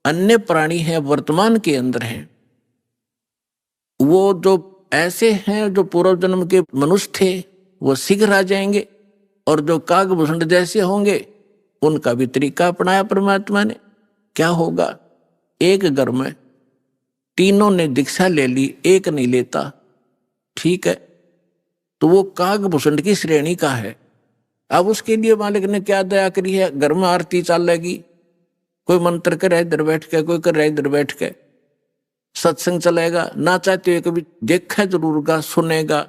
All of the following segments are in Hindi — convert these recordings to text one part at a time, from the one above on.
अन्य प्राणी हैं वर्तमान के अंदर हैं, वो जो ऐसे हैं जो पूर्व जन्म के मनुष्य थे वो शीघ्र आ जाएंगे, और जो कागभूषण जैसे होंगे उनका भी तरीका अपनाया परमात्मा ने। क्या होगा, एक घर में तीनों ने दीक्षा ले ली, एक नहीं लेता, ठीक है, तो वो कागभूषण की श्रेणी का है। अब उसके लिए मालिक ने क्या दया करी है, घर में आरती चलेगी, कोई मंत्र करे इधर बैठ के, कोई करे इधर बैठ के, सत्संग चलेगा, ना चाहते हुए कभी देखा जरूर गा, सुनेगा,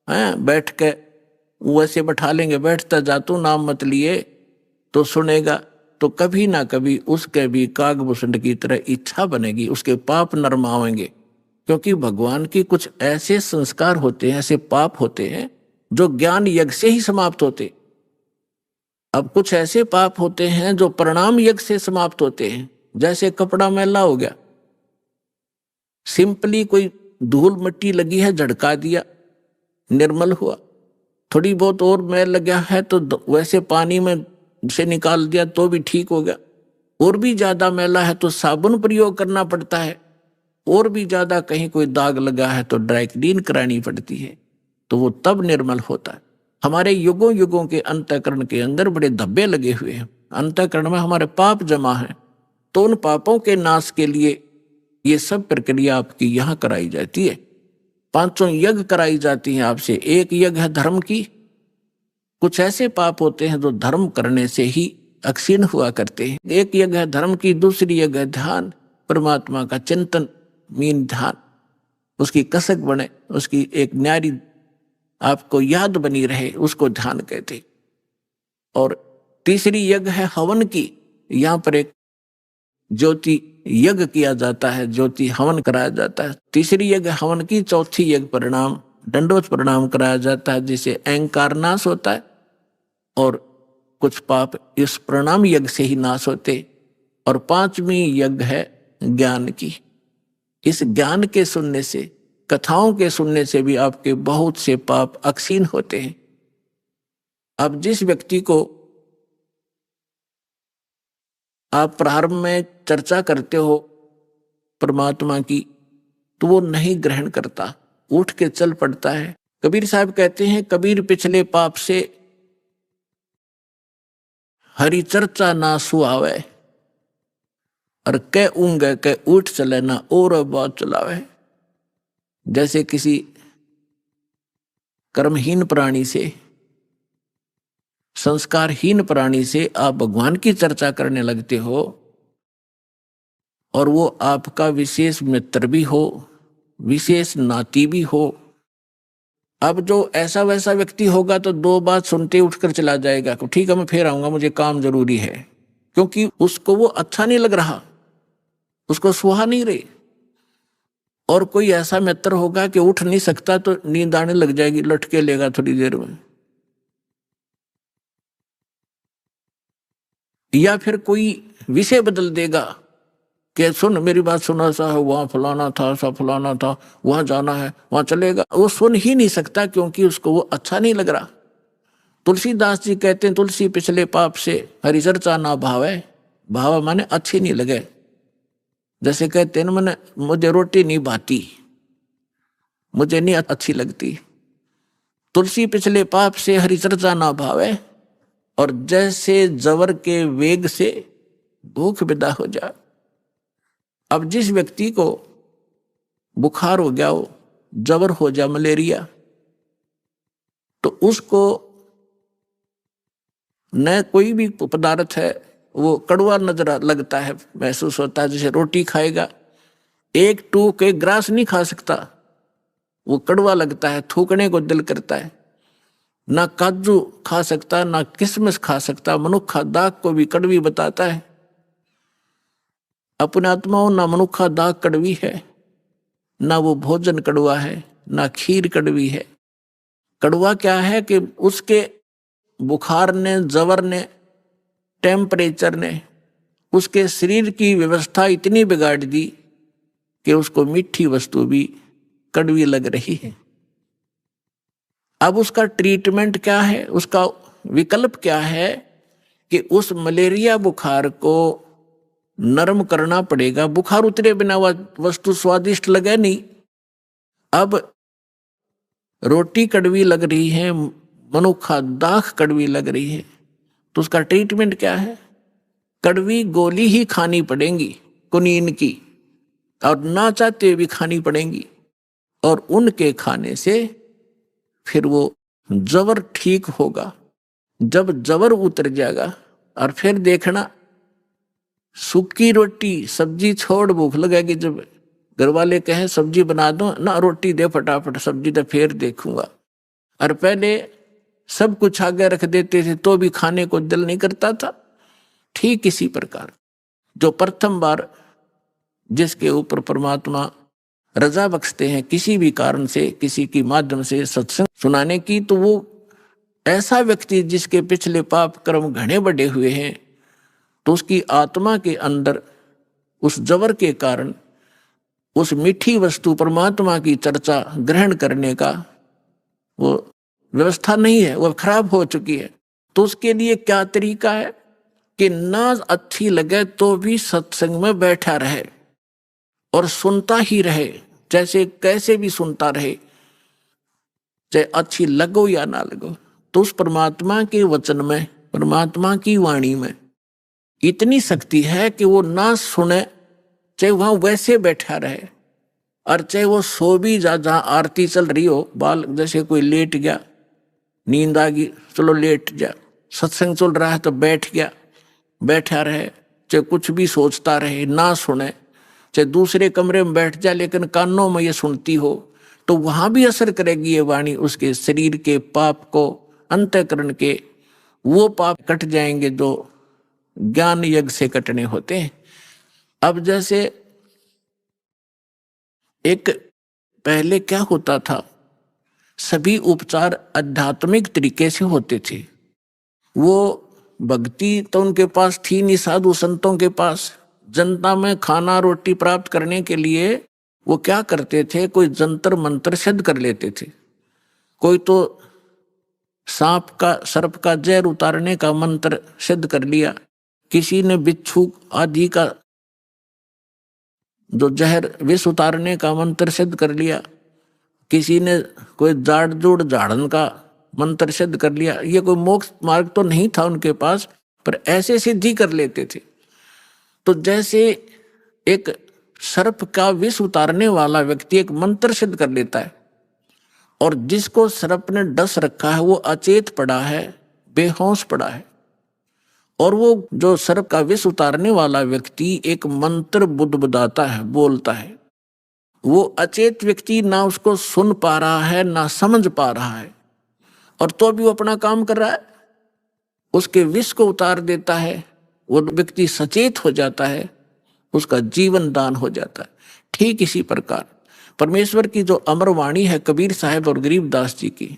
है बैठ के वैसे बैठा लेंगे, बैठता जा तू नाम मत लिए तो सुनेगा, तो कभी ना कभी उसके भी कागभूषण की तरह इच्छा बनेगी, उसके पाप नरमावेंगे। क्योंकि भगवान की कुछ ऐसे संस्कार होते हैं, ऐसे पाप होते हैं जो ज्ञान यज्ञ से ही समाप्त होते। अब कुछ ऐसे पाप होते हैं जो प्रणाम यज्ञ से समाप्त होते हैं। जैसे कपड़ा मैला हो गया, सिंपली कोई धूल मिट्टी लगी है झड़का दिया, निर्मल हुआ। थोड़ी बहुत और मैल लगा है तो वैसे पानी में से निकाल दिया तो भी ठीक हो गया। और भी ज्यादा मैला है तो साबुन प्रयोग करना पड़ता है, और भी ज्यादा कहीं कोई दाग लगा है तो ड्राई क्लीन करानी पड़ती है, तो वो तब निर्मल होता है। हमारे युगों युगों के अंतःकरण के अंदर बड़े धब्बे लगे हुए हैं, अंतःकरण में हमारे पाप जमा है, तो उन पापों के नाश के लिए ये सब प्रक्रिया आपकी यहाँ कराई जाती है। 5 यज्ञ कराई जाती हैं आपसे। एक यज्ञ है धर्म की। कुछ ऐसे पाप होते हैं जो धर्म करने से ही अक्षीण हुआ करते हैं। एक यज्ञ है धर्म की, दूसरी यज्ञ है ध्यान, परमात्मा का चिंतन, मीन ध्यान, उसकी कसक बने, उसकी एक न्यारी आपको याद बनी रहे, उसको ध्यान कहते। और तीसरी यज्ञ है हवन की। यहाँ पर एक ज्योति यज्ञ किया जाता है, ज्योति हवन कराया जाता है। तीसरी यज्ञ हवन की, चौथी यज्ञ प्रणाम, दंडवत प्रणाम कराया जाता है, जिससे अहंकार नाश होता है और कुछ पाप इस प्रणाम यज्ञ से ही नाश होते। और 5वीं यज्ञ है ज्ञान की। इस ज्ञान के सुनने से, कथाओं के सुनने से भी आपके बहुत से पाप अक्षीण होते हैं। अब जिस व्यक्ति को आप प्रारंभ में चर्चा करते हो परमात्मा की, तो वो नहीं ग्रहण करता, उठ के चल पड़ता है। कबीर साहब कहते हैं, कबीर पिछले पाप से हरि चर्चा ना सुहावे, और कै ऊंगे कै उठ चले ना और बात चलावे। जैसे किसी कर्महीन प्राणी से, संस्कारहीन प्राणी से आप भगवान की चर्चा करने लगते हो, और वो आपका विशेष मित्र भी हो, विशेष नाती भी हो। अब जो ऐसा वैसा व्यक्ति होगा तो 2 बात सुनते उठकर चला जाएगा, ठीक है मैं फिर आऊंगा, मुझे काम जरूरी है, क्योंकि उसको वो अच्छा नहीं लग रहा, उसको सुहा नहीं रही। और कोई ऐसा मित्र होगा कि उठ नहीं सकता तो नींद आने लग जाएगी, लटके लेगा थोड़ी देर में। या फिर कोई विषय बदल देगा कि सुन मेरी बात सुना, सा है वहां फलाना था, सा फलाना था, वहां जाना है, वहां चलेगा। वो सुन ही नहीं सकता क्योंकि उसको वो अच्छा नहीं लग रहा। तुलसीदास जी कहते हैं, तुलसी पिछले पाप से हरि चर्चा ना भावे। भावा माने अच्छी नहीं लगे। जैसे कहते हैं मैंने, मुझे रोटी नहीं भाती, मुझे नहीं अच्छी लगती। तुलसी पिछले पाप से हरि चर्चा ना भावे, और जैसे जवर के वेग से भूख विदा हो जाए। अब जिस व्यक्ति को बुखार हो गया हो, जवर हो जाए, मलेरिया, तो उसको न कोई भी पदार्थ है वो कड़वा नजर लगता है, महसूस होता है। जैसे रोटी खाएगा, एक टूक एक ग्रास नहीं खा सकता, वो कड़वा लगता है, थूकने को दिल करता है। ना काजू खा सकता, ना किशमिश खा सकता। मनुखा दाग को भी कड़वी बताता है। अपने आत्माओं ना मनुखा दाग कड़वी है, ना वो भोजन कड़वा है, ना खीर कड़वी है। कड़वा क्या है कि उसके बुखार ने, जवर ने, टेम्परेचर ने उसके शरीर की व्यवस्था इतनी बिगाड़ दी कि उसको मीठी वस्तु भी कड़वी लग रही है। अब उसका ट्रीटमेंट क्या है, उसका विकल्प क्या है कि उस मलेरिया बुखार को नरम करना पड़ेगा। बुखार उतरे बिना वह वस्तु स्वादिष्ट लगे नहीं। अब रोटी कड़वी लग रही है, मनुखा दाख कड़वी लग रही है, तो उसका ट्रीटमेंट क्या है? कड़वी गोली ही खानी पड़ेगी कुनीन की, और ना चाहते भी खानी पड़ेंगी। और उनके खाने से फिर वो जबर ठीक होगा। जब जबर उतर जाएगा और फिर देखना, सूखी रोटी सब्जी छोड़ भूख लगेगी। जब घर वाले कहे सब्जी बना दो ना, रोटी दे फटाफट, सब्जी तो फिर देखूंगा। और पहले सब कुछ आगे रख देते थे तो भी खाने को दिल नहीं करता था। ठीक इसी प्रकार जो प्रथम बार जिसके ऊपर परमात्मा रजा बख्शते हैं किसी भी कारण से, किसी के माध्यम से सत्संग सुनाने की, तो वो ऐसा व्यक्ति जिसके पिछले पाप कर्म घने बढ़े हुए हैं, तो उसकी आत्मा के अंदर उस जबर के कारण उस मीठी वस्तु परमात्मा की चर्चा ग्रहण करने का वो व्यवस्था नहीं है, वो खराब हो चुकी है। तो उसके लिए क्या तरीका है कि ना अच्छी लगे तो भी सत्संग में बैठा रहे और सुनता ही रहे, जैसे कैसे भी सुनता रहे, चाहे अच्छी लगो या ना लगो। तो उस परमात्मा के वचन में, परमात्मा की वाणी में इतनी शक्ति है कि वो ना सुने, चाहे वहां वैसे बैठा रहे, और चाहे वो सो भी जा, जहां आरती चल रही हो, बाल जैसे कोई लेट गया, नींद आ गई, चलो लेट जा, सत्संग चल रहा है तो बैठ गया, बैठा रहे, चाहे कुछ भी सोचता रहे, ना सुने, चाहे दूसरे कमरे में बैठ जाए लेकिन कानों में ये सुनती हो, तो वहां भी असर करेगी ये वाणी। उसके शरीर के पाप को, अंतःकरण के वो पाप कट जाएंगे जो ज्ञान यज्ञ से कटने होते हैं। अब जैसे एक पहले क्या होता था, सभी उपचार आध्यात्मिक तरीके से होते थे। वो भक्ति तो उनके पास थी नहीं, साधु संतों के पास। जनता में खाना रोटी प्राप्त करने के लिए वो क्या करते थे, कोई जंतर मंत्र सिद्ध कर लेते थे। कोई तो सांप का, सर्प का जहर उतारने का मंत्र सिद्ध कर लिया, किसी ने बिच्छू आदि का जो जहर विष उतारने का मंत्र सिद्ध कर लिया, किसी ने कोई जाड़ जोड़ झाड़न का मंत्र सिद्ध कर लिया। ये कोई मोक्ष मार्ग तो नहीं था उनके पास, पर ऐसे सिद्धि कर लेते थे। तो जैसे एक सर्प का विष उतारने वाला व्यक्ति एक मंत्र सिद्ध कर लेता है, और जिसको सर्प ने डस रखा है वो अचेत पड़ा है, बेहोश पड़ा है, और वो जो सर्प का विष उतारने वाला व्यक्ति एक मंत्र बुदबुदाता है, बोलता है, वो अचेत व्यक्ति ना उसको सुन पा रहा है ना समझ पा रहा है, और तो भी वो अपना काम कर रहा है, उसके विष को उतार देता है। वो व्यक्ति सचेत हो जाता है, उसका जीवन दान हो जाता है। ठीक इसी प्रकार परमेश्वर की जो अमर वाणी है कबीर साहब और गरीबदास जी की,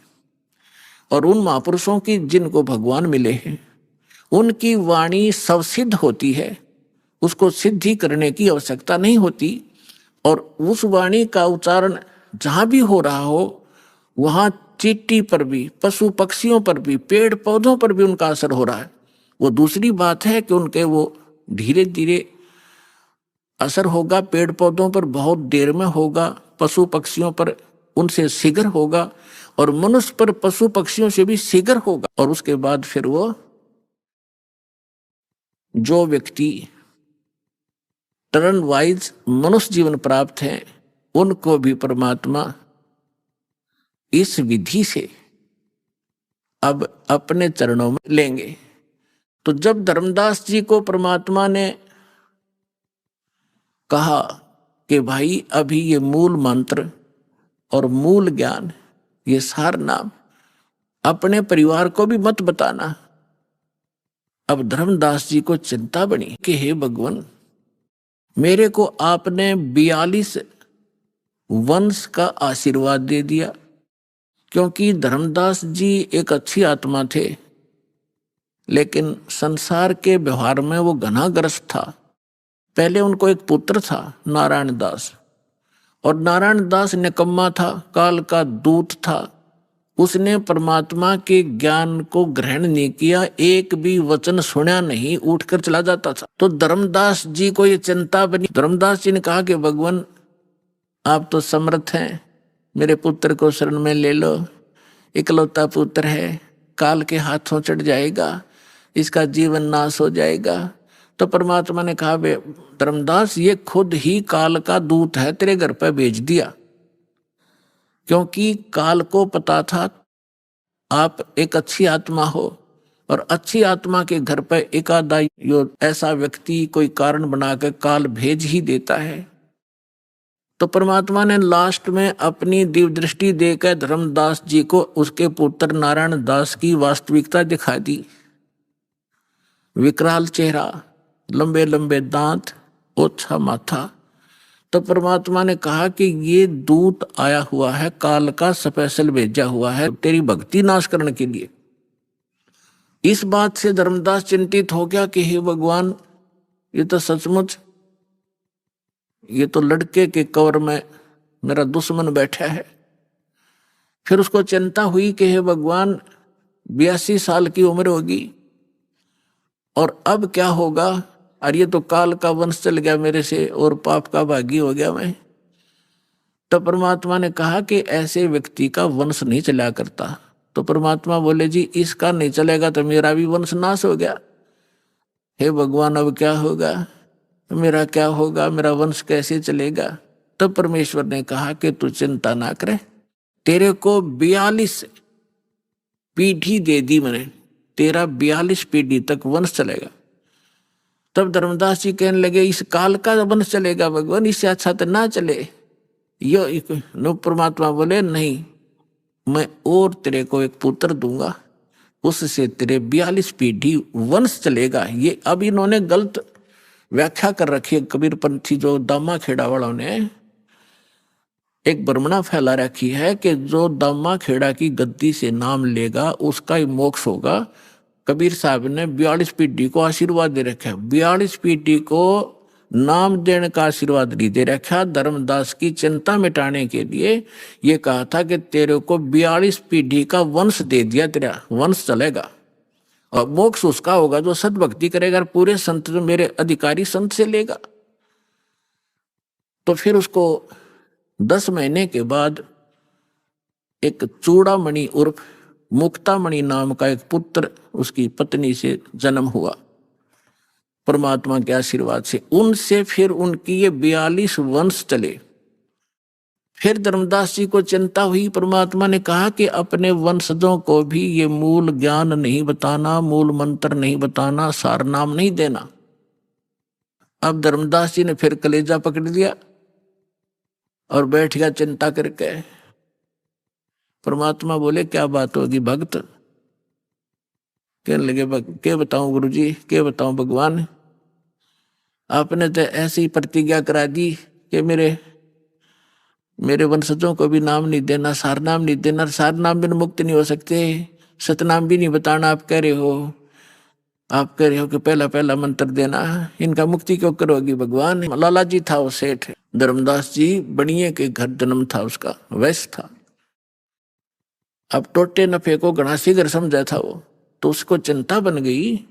और उन महापुरुषों की जिनको भगवान मिले हैं, उनकी वाणी स्वसिद्ध होती है, उसको सिद्धि करने की आवश्यकता नहीं होती। और उस वाणी का उच्चारण जहां भी हो रहा हो, वहां चींटी पर भी, पशु पक्षियों पर भी, पेड़ पौधों पर भी उनका असर हो रहा है। वो दूसरी बात है कि उनके वो धीरे धीरे असर होगा, पेड़ पौधों पर बहुत देर में होगा, पशु पक्षियों पर उनसे शीघ्र होगा, और मनुष्य पर पशु पक्षियों से भी शीघ्र होगा। और उसके बाद फिर वो जो व्यक्ति टर्न वाइज मनुष्य जीवन प्राप्त है, उनको भी परमात्मा इस विधि से अब अपने चरणों में लेंगे। तो जब धर्मदास जी को परमात्मा ने कहा कि भाई अभी ये मूल मंत्र और मूल ज्ञान, ये सार नाम अपने परिवार को भी मत बताना, अब धर्मदास जी को चिंता बनी कि हे भगवान, मेरे को आपने 42 वंश का आशीर्वाद दे दिया, क्योंकि धर्मदास जी एक अच्छी आत्मा थे, लेकिन संसार के व्यवहार में वो घनाग्रस्त था। पहले उनको एक पुत्र था नारायण दास, और नारायण दास निकम्मा था, काल का दूत था, उसने परमात्मा के ज्ञान को ग्रहण नहीं किया, एक भी वचन सुना नहीं, उठकर चला जाता था। तो धर्मदास जी को ये चिंता बनी। धर्मदास जी ने कहा कि भगवान आप तो समर्थ हैं, मेरे पुत्र को शरण में ले लो, इकलौता पुत्र है, काल के हाथों चढ़ जाएगा, इसका जीवन नाश हो जाएगा। तो परमात्मा ने कहा, बे धर्मदास, ये खुद ही काल का दूत है, तेरे घर पर भेज दिया। क्योंकि काल को पता था आप एक अच्छी आत्मा हो, और अच्छी आत्मा के घर पर एक आधा ऐसा व्यक्ति कोई कारण बनाकर काल भेज ही देता है। तो परमात्मा ने लास्ट में अपनी दिव्य दृष्टि देकर धर्मदास जी को उसके पुत्र नारायण दास की वास्तविकता दिखा दी। विकराल चेहरा, लंबे लंबे दांत, ओछा माथा। तो परमात्मा ने कहा कि ये दूत आया हुआ है, काल का स्पेशल भेजा हुआ है तेरी भक्ति नाश करने के लिए। इस बात से धर्मदास चिंतित हो गया कि हे भगवान, ये तो सचमुच, ये तो लड़के के कवर में मेरा दुश्मन बैठा है। फिर उसको चिंता हुई कि हे भगवान, 82 साल की उम्र होगी और अब क्या होगा, और ये तो काल का वंश चल गया मेरे से और पाप का भागी हो गया मैं। तो परमात्मा ने कहा कि ऐसे व्यक्ति का वंश नहीं चला करता। तो परमात्मा बोले, जी इसका नहीं चलेगा तो मेरा भी वंश नाश हो गया। हे भगवान, अब क्या होगा, मेरा क्या होगा, मेरा वंश कैसे चलेगा। तब परमेश्वर ने कहा कि तू चिंता ना करे, तेरे को 42 पीढ़ी दे दी मैंने, तेरा 42 पीढ़ी तक वंश चलेगा। तब धर्मदास जी कहने लगे, इस काल का वंश चलेगा भगवान, इससे अच्छा तो ना चले। यो परमात्मा बोले, नहीं, मैं और तेरे को एक पुत्र दूंगा, उससे तेरे 42 पीढ़ी वंश चलेगा। ये अब इन्होंने गलत व्याख्या कर रखी है, कबीरपंथी जो दामा खेड़ा वालों ने एक भ्रमणा फैला रखी है कि जो दामा खेड़ा की गद्दी से नाम लेगा उसका ही मोक्ष होगा। कबीर साहब ने 42 पीढ़ी को आशीर्वाद दे रखा है, 42 पीढ़ी को नाम देने का आशीर्वाद नहीं दे रखा। धर्मदास की चिंता मिटाने के लिए ये कहा था कि तेरे को 42 पीढ़ी का वंश दे दिया, तेरा वंश चलेगा और मोक्ष उसका होगा जो सद्भक्ति करेगा, पूरे संत जो मेरे अधिकारी संत से लेगा। तो फिर उसको 10 महीने के बाद एक चूड़ामणि उर्फ मुक्तामणि नाम का एक पुत्र उसकी पत्नी से जन्म हुआ परमात्मा के आशीर्वाद से। उनसे फिर उनकी ये 42 वंश चले। फिर धर्मदास जी को चिंता हुई। परमात्मा ने कहा कि अपने वंशजों को भी ये मूल ज्ञान नहीं बताना, मूल मंत्र नहीं बताना, सार नाम नहीं देना। अब धर्मदास जी ने फिर कलेजा पकड़ लिया और बैठ गया चिंता करके। परमात्मा बोले, क्या बात होगी भक्त? कहने लगे, क्या बताऊं गुरुजी, क्या बताऊं भगवान, आपने तो ऐसी प्रतिज्ञा करा दी कि मेरे वंशजों को भी नाम नहीं देना, सार नाम नहीं देना, सार नाम बिन मुक्त नहीं हो सकते, सतनाम भी नहीं बताना। आप कह रहे हो कि पहला पहला मंत्र देना, इनका मुक्ति क्यों करोगी भगवान? लाला जी था वो सेठ, धर्मदास जी बनिए के घर जन्म था उसका, वैश्य था। अब टोटे नफे को घनासी घर समझा था वो, तो उसको चिंता बन गई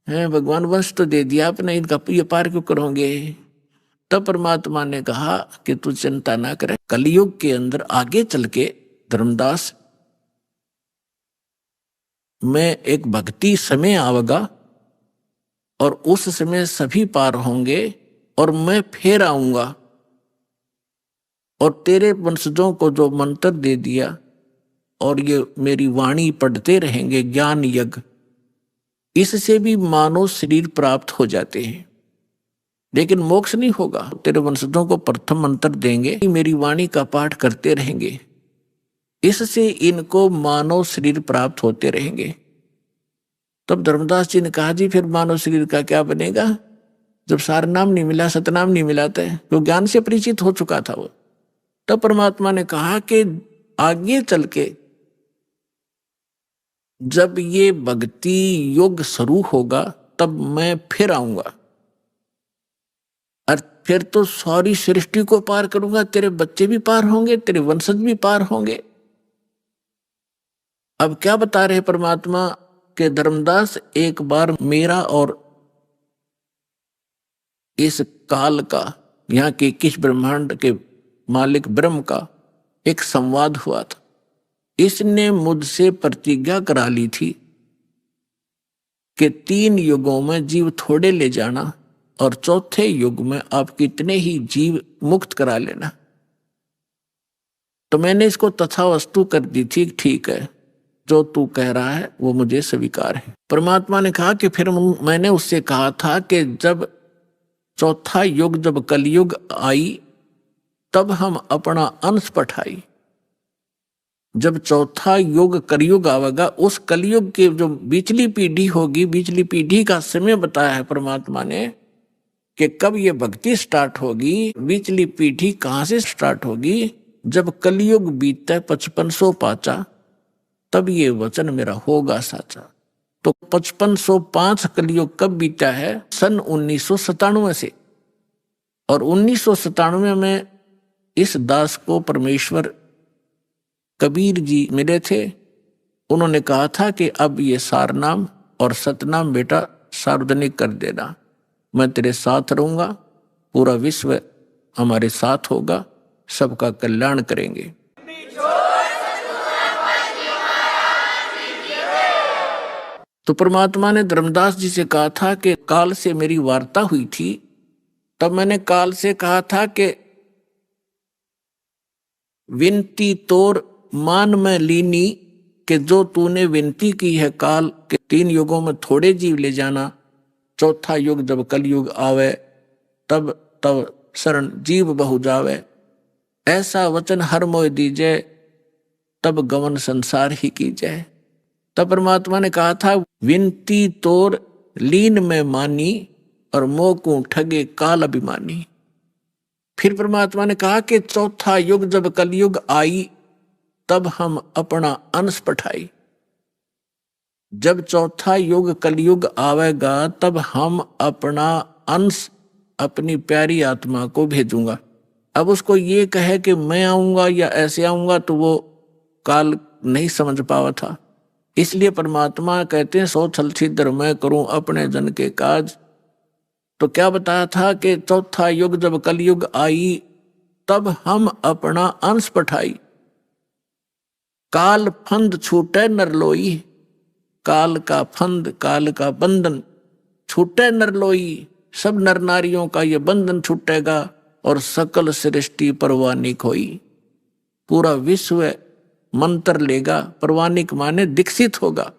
है, भगवान वंश तो दे दिया आपने, इनका ये पार क्यों करोगे? तब परमात्मा ने कहा कि तू चिंता ना करे, कलयुग के अंदर आगे चल के धर्मदास में एक भक्ति समय आवेगा और उस समय सभी पार होंगे और मैं फिर आऊंगा और तेरे वंशजों को जो मंत्र दे दिया और ये मेरी वाणी पढ़ते रहेंगे ज्ञान यज्ञ, इससे भी मानव शरीर प्राप्त हो जाते हैं, लेकिन मोक्ष नहीं होगा। तेरे वंशजों को प्रथम मंत्र देंगे, मेरी वाणी का पाठ करते रहेंगे, इससे इनको मानव शरीर प्राप्त होते रहेंगे। तब धर्मदास जी ने कहा, जी फिर मानव शरीर का क्या बनेगा जब सार नाम नहीं मिला, सतनाम नहीं मिला था, तो ज्ञान से परिचित हो चुका था वो। तब परमात्मा ने कहा कि आगे चल के जब ये भक्ति योग शुरू होगा तब मैं फिर आऊंगा और फिर तो सारी सृष्टि को पार करूंगा, तेरे बच्चे भी पार होंगे, तेरे वंशज भी पार होंगे। अब क्या बता रहे परमात्मा के धर्मदास, एक बार मेरा और इस काल का, यहाँ के 21 ब्रह्मांड के मालिक ब्रह्म का एक संवाद हुआ था। इसने मुझसे प्रतिज्ञा करा ली थी कि 3 युगों में जीव थोड़े ले जाना और चौथे युग में आप कितने ही जीव मुक्त करा लेना। तो मैंने इसको तथावस्तु कर दी थी, ठीक है, जो तू कह रहा है वो मुझे स्वीकार है। परमात्मा ने कहा कि फिर मैंने उससे कहा था कि जब चौथा युग, जब कलयुग आई, तब हम अपना अंश पठाई। जब चौथा युग कलयुग आवेगा, उस कलयुग की जो बीचली पीढ़ी होगी, बीचली पीढ़ी का समय बताया है परमात्मा ने कि कब ये भक्ति स्टार्ट होगी। बीचली पीढ़ी कहाँ से स्टार्ट होगी? जब कलयुग बीते 5500 पाचा, तब ये वचन मेरा होगा साचा। तो 5505 कलयुग कब बीता है? सन 1997 से। और 1997 में इस दास को परमेश्वर कबीर जी मिले थे। उन्होंने कहा था कि अब ये सारनाम और सतनाम बेटा सार्वजनिक कर देना, मैं तेरे साथ रहूंगा, पूरा विश्व हमारे साथ होगा, सबका कल्याण करेंगे। तो परमात्मा ने धर्मदास जी से कहा था कि काल से मेरी वार्ता हुई थी, तब मैंने काल से कहा था कि विनती तोर मान में लीनी, कि जो तूने विनती की है काल के 3 युगों में थोड़े जीव ले जाना, चौथा युग जब कलयुग आवे तब तब शरण जीव बहु जावे, ऐसा वचन हर मोय दीजे, तब गमन संसार ही की जाए। तब परमात्मा ने कहा था विनती तोर लीन में मानी, और मोह को ठगे काल अभिमानी। फिर परमात्मा ने कहा कि चौथा युग जब कलयुग आई, तब हम अपना अंश पठाई। जब चौथा युग कलयुग आवेगा, तब हम अपना अंश अपनी प्यारी आत्मा को भेजूंगा। अब उसको ये कहे कि मैं आऊंगा या ऐसे आऊंगा, तो वो काल नहीं समझ पावा था। इसलिए परमात्मा कहते हैं सो छल छिद्र मैं करूं अपने जन के काज। तो क्या बताया था कि चौथा युग जब कलयुग आई, तब हम अपना अंश पठाई। काल फंद छूटे नरलोई, काल का फंद, काल का बंधन छूटे नरलोई, सब नर नारियों का ये बंधन छूटेगा और सकल सृष्टि परवानिक होई। पूरा विश्व मंत्र लेगा, परवानिक माने दीक्षित होगा।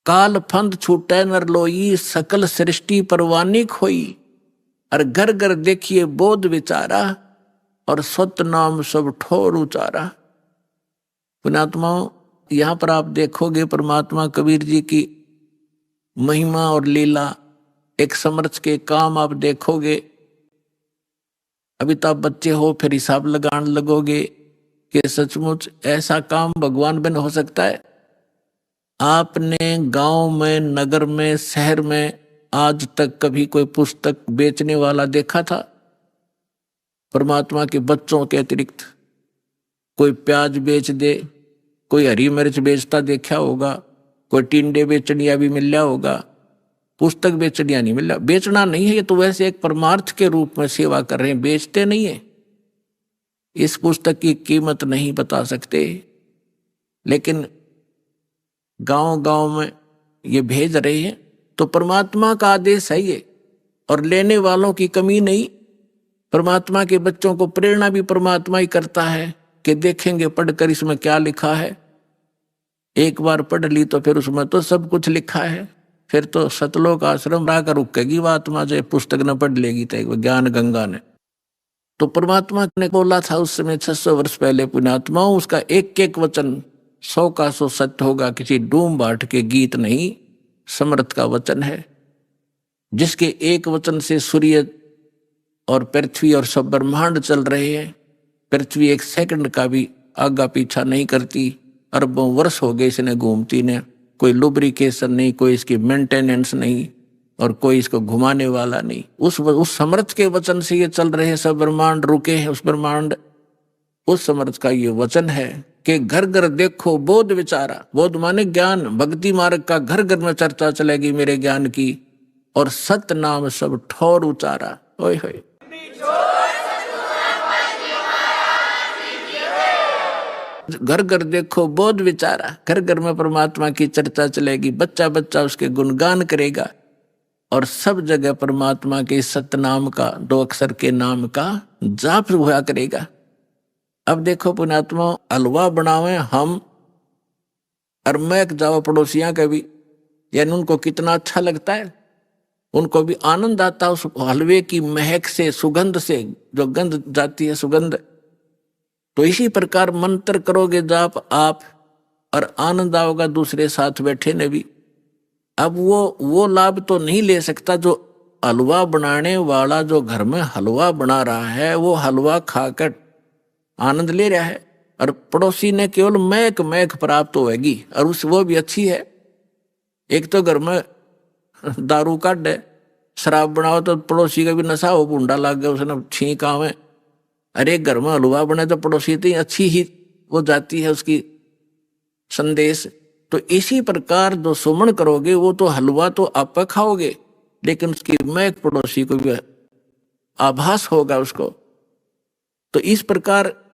काल फंद छूटे नरलोई, सकल सृष्टि परवानिक होई। और घर घर देखिए बोध विचारा, और सत नाम सब ठोर उचारा। पुण्यात्माओं, यहाँ पर आप देखोगे परमात्मा कबीर जी की महिमा और लीला, एक समर्थ के काम आप देखोगे। अभी तो आप बच्चे हो, फिर हिसाब लगाने लगोगे कि सचमुच ऐसा काम भगवान बिन हो सकता है। आपने गांव में, नगर में, शहर में आज तक कभी कोई पुस्तक बेचने वाला देखा था? परमात्मा के बच्चों के अतिरिक्त कोई प्याज बेच दे, कोई हरी मिर्च बेचता देखा होगा, कोई टिंडे बेचनिया भी मिल रहा होगा, पुस्तक बेचनिया नहीं मिल रहा। बेचना नहीं है, ये तो वैसे एक परमार्थ के रूप में सेवा कर रहे हैं, बेचते नहीं है। इस पुस्तक की कीमत नहीं बता सकते, लेकिन गांव गांव में ये भेज रहे हैं। तो परमात्मा का आदेश है ये, और लेने वालों की कमी नहीं। परमात्मा के बच्चों को प्रेरणा भी परमात्मा ही करता है कि देखेंगे पढ़कर इसमें क्या लिखा है। एक बार पढ़ ली तो फिर उसमें तो सब कुछ लिखा है, फिर तो सतलोक आश्रम राकर रुकेगी वो आत्मा, जो पुस्तक न पढ़ लेगी तो ज्ञान गंगा ने। तो परमात्मा ने बोला था उस समय 600 वर्ष पहले, पुण्यात्माओं, उसका एक एक वचन 100 का 100 सत्य होगा, किसी डूम बाट के गीत नहीं, समर्थ का वचन है, जिसके एक वचन से सूर्य और पृथ्वी और सब ब्रह्मांड चल रहे हैं। पृथ्वी एक सेकंड का भी आगा पीछा नहीं करती, अरबों वर्ष हो गए इसने घूमती ने, कोई लुब्रिकेशन नहीं, कोई इसकी मेंटेनेंस नहीं, और कोई इसको घुमाने वाला नहीं। उस समर्थ के वचन से ये चल रहे हैं, सब ब्रह्मांड रुके हैं। उस ब्रह्मांड उस समर्थ का ये वचन है कि घर घर देखो बोध विचारा। बोध माने ज्ञान, भक्ति मार्ग का घर घर में चर्चा चलेगी मेरे ज्ञान की, और सत नाम सब ठोर उचारा। ओए होए, घर घर देखो बोध विचारा, घर घर में परमात्मा की चर्चा चलेगी, बच्चा बच्चा उसके गुणगान करेगा, और सब जगह परमात्मा के सतनाम का, 2 अक्षर के नाम का जाप हुआ करेगा। अब देखो पुण्यात्मा, हलवा बनावे हम और महक जाओ पड़ोसियां का भी, यानी उनको कितना अच्छा लगता है, उनको भी आनंद आता है उस हलवे की महक से, सुगंध से, जो गंध जाती है सुगंध। तो इसी प्रकार मंत्र करोगे जाप आप, और आनंद आओगा दूसरे साथ बैठे ने भी। अब वो लाभ तो नहीं ले सकता जो हलवा बनाने वाला, जो घर में हलवा बना रहा है, वो हलवा खाकर आनंद ले रहा है, और पड़ोसी ने केवल महक महक प्राप्त होगी, और वो भी अच्छी है। एक तो घर में दारू काट है, शराब बनाओ तो पड़ोसी का भी नशा हो, भूंडा लग गया, उसने छींक आवे। अरे घर में हलवा बने तो पड़ोसी तो अच्छी ही वो जाती है उसकी संदेश। तो इसी प्रकार जो सुमन करोगे, वो तो हलवा तो आप खाओगे, लेकिन उसकी महक पड़ोसी को भी आभास होगा उसको। तो इस प्रकार